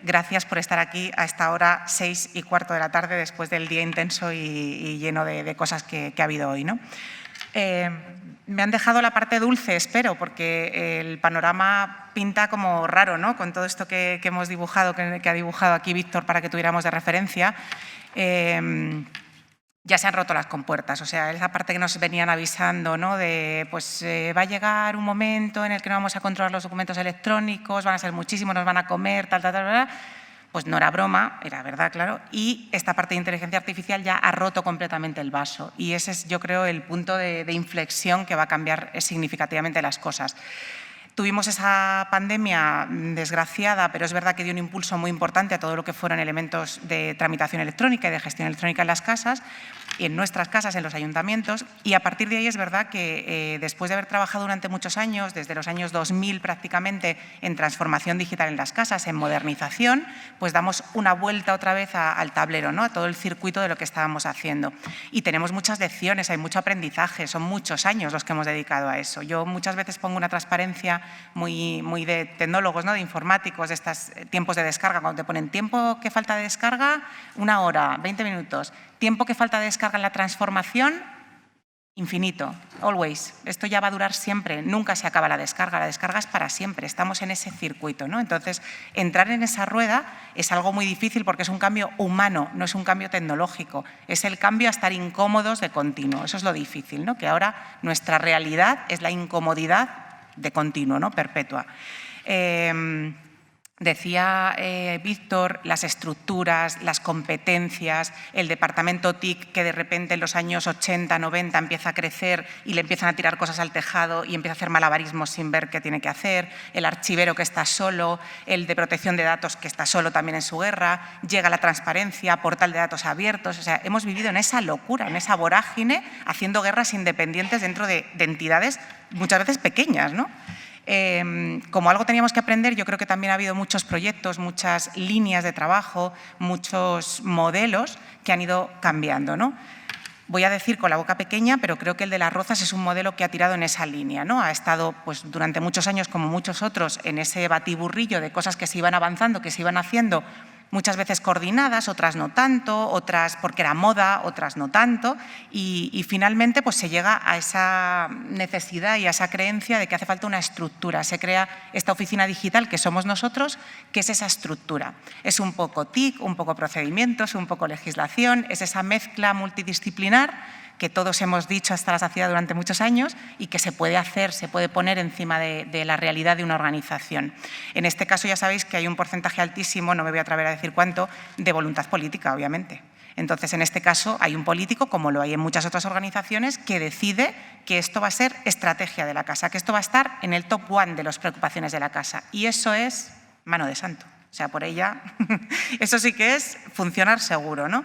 gracias por estar aquí a esta hora 6:15 de la tarde, después del día intenso y lleno de cosas que ha habido hoy, ¿no? Me han dejado la parte dulce, espero, porque el panorama pinta como raro, ¿no? Con todo esto que hemos dibujado, que ha dibujado aquí Víctor para que tuviéramos de referencia. Ya se han roto las compuertas, o sea, esa parte que nos venían avisando, ¿no? De, pues va a llegar un momento en el que no vamos a controlar los documentos electrónicos, van a ser muchísimos, nos van a comer, tal, pues no era broma, era verdad, claro, y esta parte de inteligencia artificial ya ha roto completamente el vaso, y ese es, yo creo, el punto de inflexión que va a cambiar significativamente las cosas. Tuvimos esa pandemia desgraciada, pero es verdad que dio un impulso muy importante a todo lo que fueron elementos de tramitación electrónica y de gestión electrónica en las casas, en nuestras casas, en los ayuntamientos, y a partir de ahí es verdad que después de haber trabajado durante muchos años, desde los años 2000 prácticamente, en transformación digital en las casas, en modernización, pues damos una vuelta otra vez al tablero, ¿no? A todo el circuito de lo que estábamos haciendo. Y tenemos muchas lecciones, hay mucho aprendizaje, son muchos años los que hemos dedicado a eso. Yo muchas veces pongo una transparencia muy de tecnólogos, ¿no? De informáticos, de estos tiempos de descarga, cuando te ponen tiempo que falta de descarga, 1 hora, 20 minutos, tiempo que falta de descarga en la transformación, infinito, always. Esto ya va a durar siempre, nunca se acaba la descarga es para siempre, estamos en ese circuito, ¿no? Entonces, entrar en esa rueda es algo muy difícil porque es un cambio humano, no es un cambio tecnológico, es el cambio a estar incómodos de continuo, eso es lo difícil, ¿no? Que ahora nuestra realidad es la incomodidad de continuo, ¿no? Perpetua. Decía Víctor, las estructuras, las competencias, el departamento TIC que de repente en los años 80, 90 empieza a crecer y le empiezan a tirar cosas al tejado y empieza a hacer malabarismos sin ver qué tiene que hacer, el archivero que está solo, el de protección de datos que está solo también en su guerra, llega la transparencia, portal de datos abiertos, o sea, hemos vivido en esa locura, en esa vorágine, haciendo guerras independientes dentro de entidades muchas veces pequeñas, ¿no? Como algo teníamos que aprender, yo creo que también ha habido muchos proyectos, muchas líneas de trabajo, muchos modelos que han ido cambiando, ¿no? Voy a decir con la boca pequeña, pero creo que el de Las Rozas es un modelo que ha tirado en esa línea, ¿no? Ha estado pues, durante muchos años, como muchos otros, en ese batiburrillo de cosas que se iban avanzando, que se iban haciendo, muchas veces coordinadas, otras no tanto, otras porque era moda, otras no tanto, y finalmente pues, se llega a esa necesidad y a esa creencia de que hace falta una estructura. Se crea esta oficina digital que somos nosotros, que es esa estructura. Es un poco TIC, un poco procedimientos, un poco legislación, es esa mezcla multidisciplinar que todos hemos dicho hasta la saciedad durante muchos años y que se puede hacer, se puede poner encima de la realidad de una organización. En este caso ya sabéis que hay un porcentaje altísimo, no me voy a atrever a decir cuánto, de voluntad política, obviamente. Entonces, en este caso hay un político, como lo hay en muchas otras organizaciones, que decide que esto va a ser estrategia de la casa, que esto va a estar en el top 1 de las preocupaciones de la casa. Y eso es mano de santo. O sea, por ella, eso sí que es funcionar seguro, ¿no?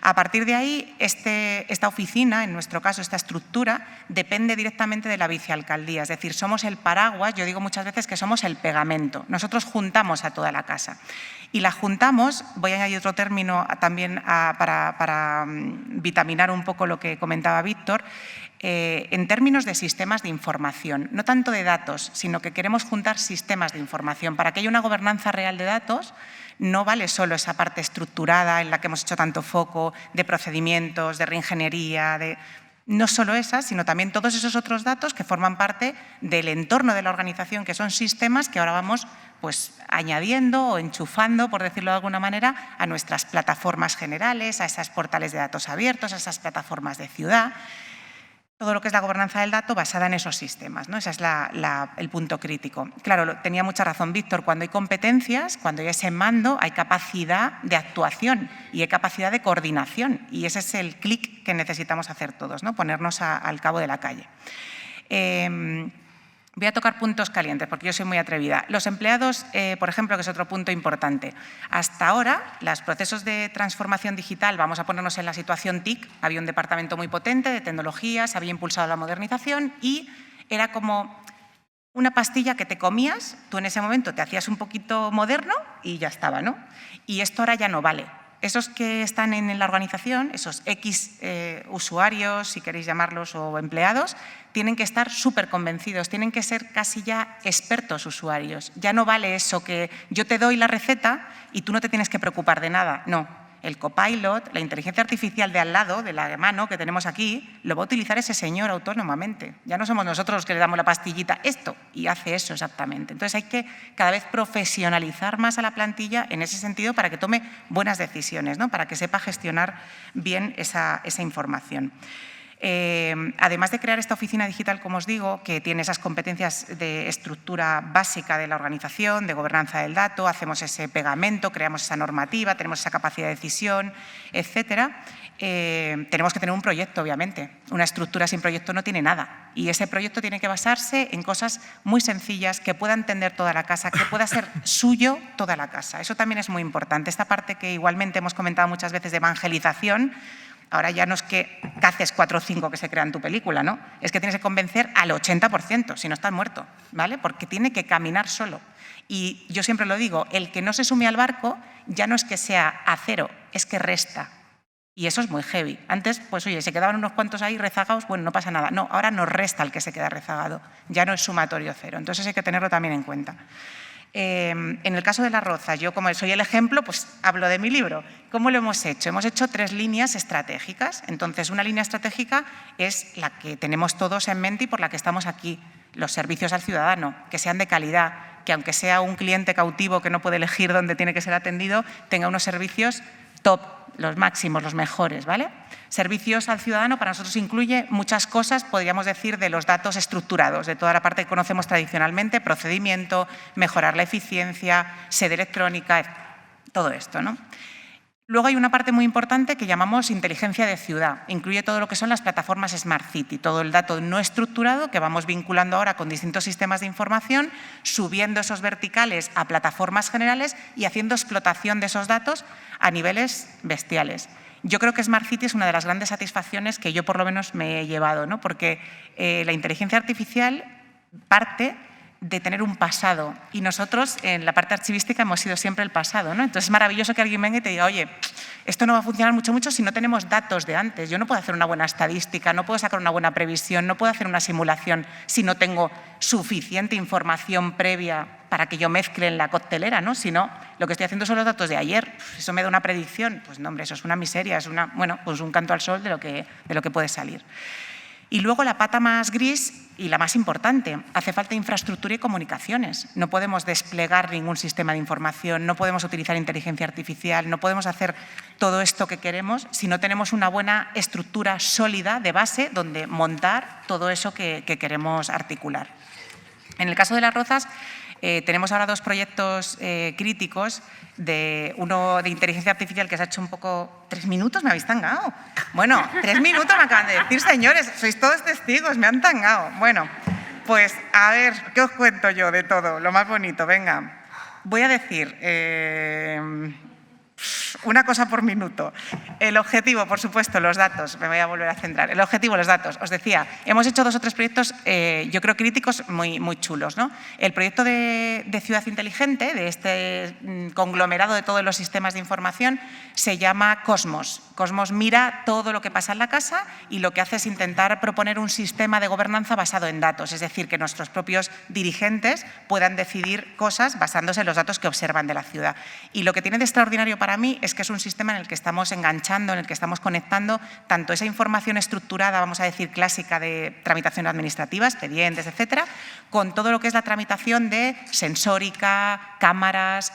A partir de ahí, esta oficina, en nuestro caso, esta estructura, depende directamente de la vicealcaldía. Es decir, somos el paraguas, yo digo muchas veces que somos el pegamento. Nosotros juntamos a toda la casa. Y la juntamos, voy a añadir otro término también para vitaminar un poco lo que comentaba Víctor, en términos de sistemas de información, no tanto de datos, sino que queremos juntar sistemas de información. Para que haya una gobernanza real de datos, no vale solo esa parte estructurada en la que hemos hecho tanto foco de procedimientos, de reingeniería, no solo esa, sino también todos esos otros datos que forman parte del entorno de la organización, que son sistemas que ahora vamos pues, añadiendo o enchufando, por decirlo de alguna manera, a nuestras plataformas generales, a esas portales de datos abiertos, a esas plataformas de ciudad. todo lo que es la gobernanza del dato basada en esos sistemas, ¿no? Ese es el punto crítico. Claro, tenía mucha razón Víctor, cuando hay competencias, cuando hay ese mando, hay capacidad de actuación y hay capacidad de coordinación, y ese es el clic que necesitamos hacer todos, ¿no? Ponernos al cabo de la calle. Voy a tocar puntos calientes porque yo soy muy atrevida. Los empleados, por ejemplo, que es otro punto importante. Hasta ahora, los procesos de transformación digital, vamos a ponernos en la situación TIC, había un departamento muy potente de tecnologías, había impulsado la modernización y era como una pastilla que te comías, tú en ese momento te hacías un poquito moderno y ya estaba, ¿no? Y esto ahora ya no vale. Esos que están en la organización, esos X usuarios, si queréis llamarlos, o empleados, tienen que estar súper convencidos, tienen que ser casi ya expertos usuarios. Ya no vale eso que yo te doy la receta y tú no te tienes que preocupar de nada. No, el copilot, la inteligencia artificial de al lado, de la mano que tenemos aquí, lo va a utilizar ese señor autónomamente. Ya no somos nosotros los que le damos la pastillita, esto, y hace eso exactamente. Entonces hay que cada vez profesionalizar más a la plantilla en ese sentido para que tome buenas decisiones, ¿no? Para que sepa gestionar bien esa información. Además de crear esta oficina digital, como os digo, que tiene esas competencias de estructura básica de la organización, de gobernanza del dato, hacemos ese pegamento, creamos esa normativa, tenemos esa capacidad de decisión, etcétera, tenemos que tener un proyecto, obviamente. Una estructura sin proyecto no tiene nada. Y ese proyecto tiene que basarse en cosas muy sencillas, que pueda entender toda la casa, que pueda ser suyo toda la casa. Eso también es muy importante. Esta parte que igualmente hemos comentado muchas veces de evangelización. Ahora ya no es que caces 4 o 5 que se crean tu película, ¿no? Es que tienes que convencer al 80%, si no estás muerto, ¿vale? Porque tiene que caminar solo. Y yo siempre lo digo, el que no se sume al barco ya no es que sea a cero, es que resta. Y eso es muy heavy. Antes, pues oye, se quedaban unos cuantos ahí rezagados, bueno, no pasa nada. No, ahora nos resta el que se queda rezagado, ya no es sumatorio cero. Entonces hay que tenerlo también en cuenta. En el caso de Las Rozas, yo como soy el ejemplo, pues hablo de mi libro. ¿Cómo lo hemos hecho? Hemos hecho 3 líneas estratégicas. Entonces, una línea estratégica es la que tenemos todos en mente y por la que estamos aquí, los servicios al ciudadano, que sean de calidad, que aunque sea un cliente cautivo que no puede elegir dónde tiene que ser atendido, tenga unos servicios top, los máximos, los mejores, ¿vale? Servicios al ciudadano para nosotros incluye muchas cosas, podríamos decir, de los datos estructurados, de toda la parte que conocemos tradicionalmente, procedimiento, mejorar la eficiencia, sede electrónica, todo esto, ¿no? Luego hay una parte muy importante que llamamos inteligencia de ciudad. Incluye todo lo que son las plataformas Smart City, todo el dato no estructurado que vamos vinculando ahora con distintos sistemas de información, subiendo esos verticales a plataformas generales y haciendo explotación de esos datos a niveles bestiales. Yo creo que Smart City es una de las grandes satisfacciones que yo por lo menos me he llevado, ¿no? Porque la inteligencia artificial parte de tener un pasado y nosotros en la parte archivística hemos sido siempre el pasado, ¿no? Entonces es maravilloso que alguien venga y te diga, oye, esto no va a funcionar mucho si no tenemos datos de antes. Yo no puedo hacer una buena estadística, no puedo sacar una buena previsión, no puedo hacer una simulación si no tengo suficiente información previa para que yo mezcle en la coctelera, ¿no? Si no, lo que estoy haciendo son los datos de ayer. ¿Eso me da una predicción? Pues no, hombre, eso es una miseria, es pues un canto al sol de lo que puede salir. Y luego la pata más gris y la más importante, hace falta infraestructura y comunicaciones. No podemos desplegar ningún sistema de información, no podemos utilizar inteligencia artificial, no podemos hacer todo esto que queremos si no tenemos una buena estructura sólida de base donde montar todo eso que queremos articular. En el caso de Las Rozas, tenemos ahora 2 proyectos críticos, uno de inteligencia artificial que se ha hecho un poco… 3 minutos me habéis tangado. Bueno, 3 minutos me acaban de decir, señores, sois todos testigos, me han tangado. Bueno, pues a ver, ¿qué os cuento yo de todo? Lo más bonito, venga. Voy a decir una cosa por minuto. El objetivo, por supuesto, los datos. Me voy a volver a centrar. El objetivo, los datos. Os decía, hemos hecho 2 o 3 proyectos, yo creo, críticos muy chulos, ¿no? El proyecto de Ciudad Inteligente, de este conglomerado de todos los sistemas de información, se llama Cosmos. Cosmos mira todo lo que pasa en la casa y lo que hace es intentar proponer un sistema de gobernanza basado en datos, es decir, que nuestros propios dirigentes puedan decidir cosas basándose en los datos que observan de la ciudad. Y lo que tiene de extraordinario para mí es que es un sistema en el que estamos enganchando, en el que estamos conectando tanto esa información estructurada, vamos a decir, clásica de tramitación administrativa, expedientes, etcétera, con todo lo que es la tramitación de sensórica, cámaras,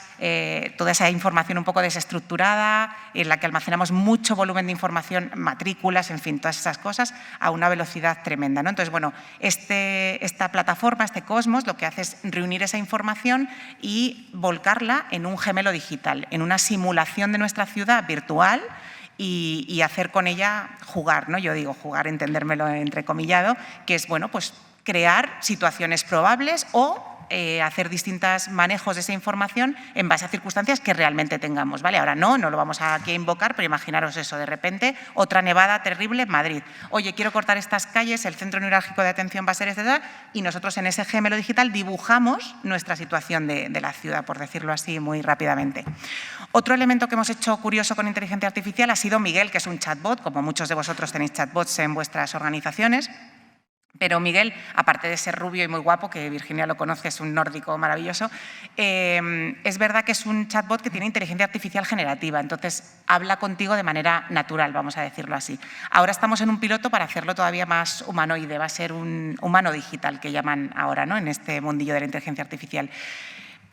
toda esa información un poco desestructurada, en la que almacenamos mucho volumen de información, matrículas, en fin, todas esas cosas, a una velocidad tremenda, ¿no? Entonces, bueno, esta plataforma, este Cosmos, lo que hace es reunir esa información y volcarla en un gemelo digital, en una simulación de nuestra ciudad virtual, y hacer con ella jugar, ¿no? Yo digo jugar, entendérmelo entrecomillado, que es, bueno, pues crear situaciones probables o hacer distintos manejos de esa información en base a circunstancias que realmente tengamos, ¿vale? Ahora no lo vamos aquí a invocar, pero imaginaros eso, de repente otra nevada terrible en Madrid. Oye, quiero cortar estas calles, el centro neurálgico de atención va a ser este, y nosotros en ese gemelo digital dibujamos nuestra situación de la ciudad, por decirlo así muy rápidamente. Otro elemento que hemos hecho curioso con inteligencia artificial ha sido Miguel, que es un chatbot, como muchos de vosotros tenéis chatbots en vuestras organizaciones. Pero Miguel, aparte de ser rubio y muy guapo, que Virginia lo conoce, es un nórdico maravilloso, es verdad que es un chatbot que tiene inteligencia artificial generativa, entonces habla contigo de manera natural, vamos a decirlo así. Ahora estamos en un piloto para hacerlo todavía más humanoide, va a ser un humano digital que llaman ahora, ¿no?, en este mundillo de la inteligencia artificial.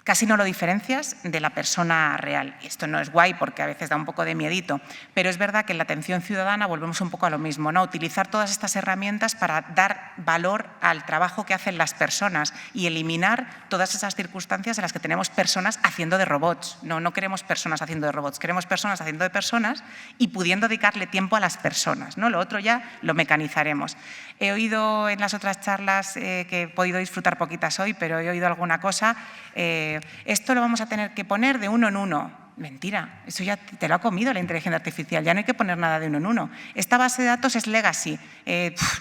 Casi no lo diferencias de la persona real. Y esto no es guay porque a veces da un poco de miedito, pero es verdad que en la atención ciudadana volvemos un poco a lo mismo, ¿no? Utilizar todas estas herramientas para dar valor al trabajo que hacen las personas y eliminar todas esas circunstancias en las que tenemos personas haciendo de robots. No queremos personas haciendo de robots, queremos personas haciendo de personas y pudiendo dedicarle tiempo a las personas, ¿no? Lo otro ya lo mecanizaremos. He oído en las otras charlas que he podido disfrutar poquitas hoy, pero he oído alguna cosa. Esto lo vamos a tener que poner de uno en uno. Mentira, eso ya te lo ha comido la inteligencia artificial, ya no hay que poner nada de uno en uno. Esta base de datos es legacy,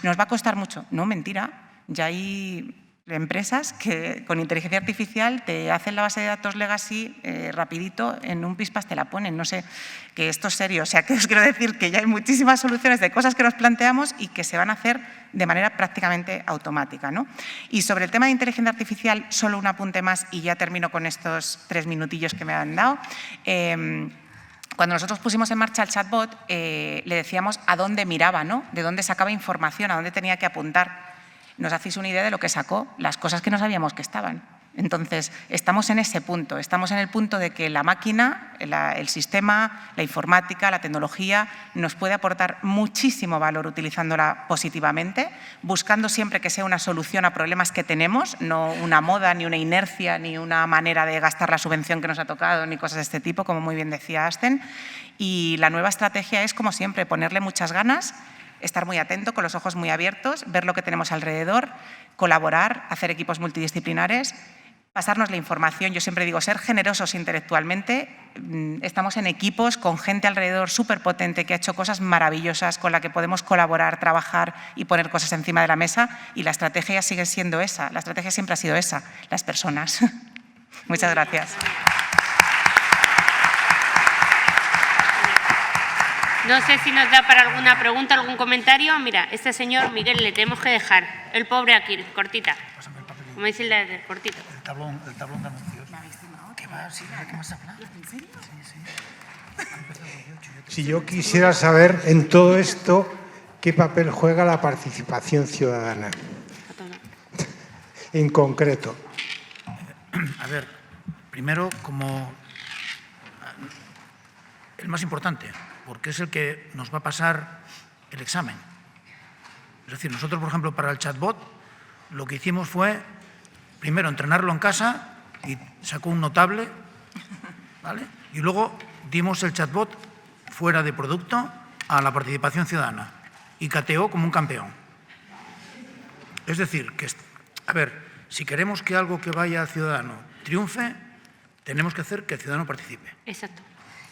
nos va a costar mucho. No, mentira, ya hay empresas que con inteligencia artificial te hacen la base de datos legacy rapidito, en un pispas te la ponen, no sé, que esto es serio. O sea, que os quiero decir que ya hay muchísimas soluciones de cosas que nos planteamos y que se van a hacer de manera prácticamente automática, ¿no? Y sobre el tema de inteligencia artificial, solo un apunte más y ya termino con estos 3 minutillos que me han dado. Cuando nosotros pusimos en marcha el chatbot, le decíamos a dónde miraba, ¿no?, de dónde sacaba información, a dónde tenía que apuntar. Nos hacéis una idea de lo que sacó, las cosas que no sabíamos que estaban. Entonces, estamos en ese punto, estamos en el punto de que la máquina, el sistema, la informática, la tecnología nos puede aportar muchísimo valor utilizándola positivamente, buscando siempre que sea una solución a problemas que tenemos, no una moda, ni una inercia, ni una manera de gastar la subvención que nos ha tocado, ni cosas de este tipo, como muy bien decía Asten. Y la nueva estrategia es, como siempre, ponerle muchas ganas, estar muy atento, con los ojos muy abiertos, ver lo que tenemos alrededor, colaborar, hacer equipos multidisciplinares, pasarnos la información. Yo siempre digo, ser generosos intelectualmente. Estamos en equipos con gente alrededor súper potente que ha hecho cosas maravillosas con la que podemos colaborar, trabajar y poner cosas encima de la mesa, y la estrategia sigue siendo esa, la estrategia siempre ha sido esa, las personas. Muchas gracias. No sé si nos da para alguna pregunta, algún comentario. Mira, este señor, Miguel, le tenemos que dejar. El pobre aquí, cortita. Como dice el cortito. El tablón de anuncios. ¿Qué va? ¿Sí? ¿Qué más habla? ¿En serio? Sí. Si yo quisiera saber en todo esto qué papel juega la participación ciudadana, en concreto. A ver, primero, como el más importante, porque es el que nos va a pasar el examen. Es decir, nosotros, por ejemplo, para el chatbot, lo que hicimos fue, primero, entrenarlo en casa y sacó un notable, ¿vale? Y luego dimos el chatbot fuera de producto a la participación ciudadana y cateó como un campeón. Es decir, que, a ver, si queremos que algo que vaya al ciudadano triunfe, tenemos que hacer que el ciudadano participe. Exacto.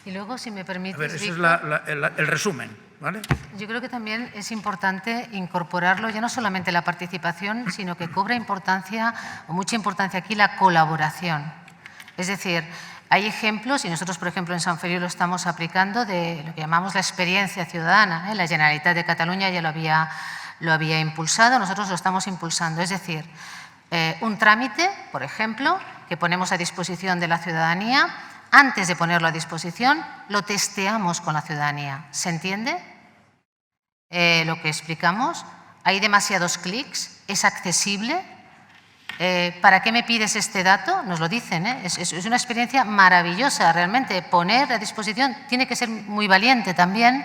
Y luego, si me permites, A ver, ese Víctor, es el resumen, ¿vale? yo creo que también es importante incorporarlo, ya no solamente la participación, sino que cobra importancia, o mucha importancia aquí, la colaboración. Es decir, hay ejemplos, y nosotros, por ejemplo, en Sant Feliu lo estamos aplicando, de lo que llamamos la experiencia ciudadana. La Generalitat de Cataluña ya lo había impulsado, nosotros lo estamos impulsando. Es decir, un trámite, por ejemplo, que ponemos a disposición de la ciudadanía. Antes de ponerlo a disposición, lo testeamos con la ciudadanía. ¿Se entiende lo que explicamos? Hay demasiados clics, es accesible. ¿para qué me pides este dato? Nos lo dicen, ¿eh? Es una experiencia maravillosa, realmente. Poner a disposición, tiene que ser muy valiente también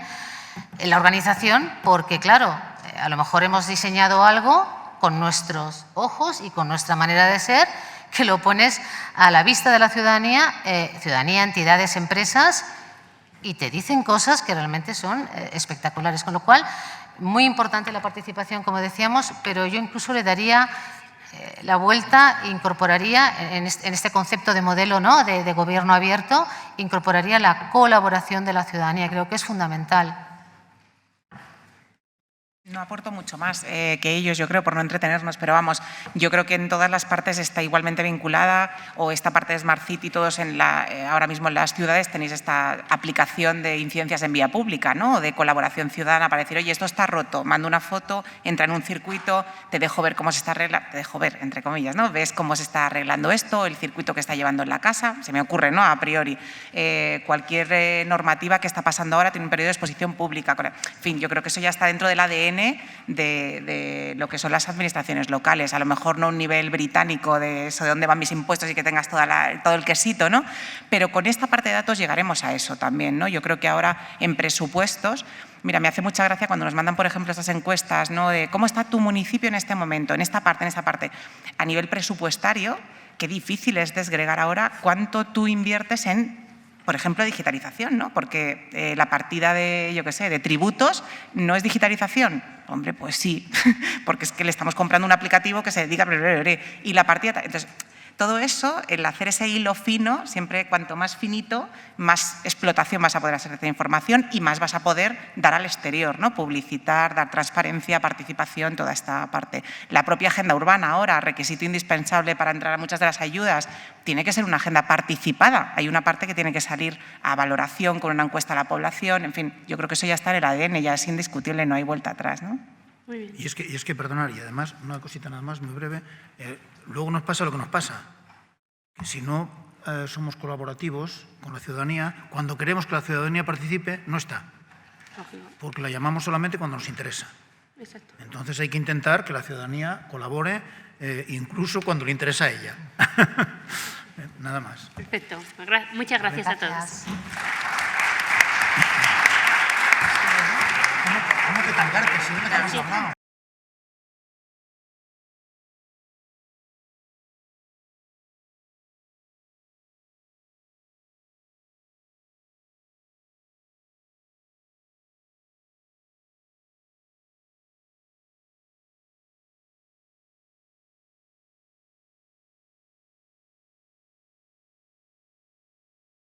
en la organización, porque claro, a lo mejor hemos diseñado algo con nuestros ojos y con nuestra manera de ser, que lo pones a la vista de la ciudadanía, entidades, empresas, y te dicen cosas que realmente son espectaculares. Con lo cual, muy importante la participación, como decíamos, pero yo incluso le daría la vuelta, incorporaría en este concepto de modelo, ¿no?, de gobierno abierto, incorporaría la colaboración de la ciudadanía. Creo que es fundamental. No aporto mucho más que ellos, yo creo, por no entretenernos, pero vamos, yo creo que en todas las partes está igualmente vinculada, o esta parte de Smart City, todos ahora mismo en las ciudades tenéis esta aplicación de incidencias en vía pública, ¿no?, o de colaboración ciudadana para decir, oye, esto está roto, mando una foto, entra en un circuito, te dejo ver cómo se está arreglando, te dejo ver, entre comillas, ¿no?, ves cómo se está arreglando esto, el circuito que está llevando en la casa, se me ocurre, ¿no?, a priori, cualquier normativa que está pasando ahora tiene un periodo de exposición pública, en fin, yo creo que eso ya está dentro del ADN de lo que son las administraciones locales, a lo mejor no a un nivel británico de eso, de dónde van mis impuestos y que tengas todo el quesito, ¿no? Pero con esta parte de datos llegaremos a eso también, ¿no? Yo creo que ahora en presupuestos, mira, me hace mucha gracia cuando nos mandan, por ejemplo, estas encuestas, ¿no?, de cómo está tu municipio en este momento, en esta parte, a nivel presupuestario, qué difícil es desgregar ahora cuánto tú inviertes en, por ejemplo, digitalización, ¿no? Porque la partida de, yo qué sé, de tributos no es digitalización. Hombre, pues sí, porque es que le estamos comprando un aplicativo que se dedica y la partida… Entonces, todo eso, el hacer ese hilo fino, siempre cuanto más finito, más explotación vas a poder hacer de esta información y más vas a poder dar al exterior, ¿no? Publicitar, dar transparencia, participación, toda esta parte. La propia agenda urbana ahora, requisito indispensable para entrar a muchas de las ayudas, tiene que ser una agenda participada. Hay una parte que tiene que salir a valoración con una encuesta a la población. En fin, yo creo que eso ya está en el ADN, ya es indiscutible, no hay vuelta atrás, ¿no? Muy bien. Y es que, perdonar, y además, una cosita nada más, muy breve, luego nos pasa lo que nos pasa. Que si no somos colaborativos con la ciudadanía, cuando queremos que la ciudadanía participe, no está. Porque la llamamos solamente cuando nos interesa. Exacto. Entonces hay que intentar que la ciudadanía colabore incluso cuando le interesa a ella. Nada más. Perfecto. Muchas gracias a todos. ¿Cómo que tangarte? Si no te habíamos hablado.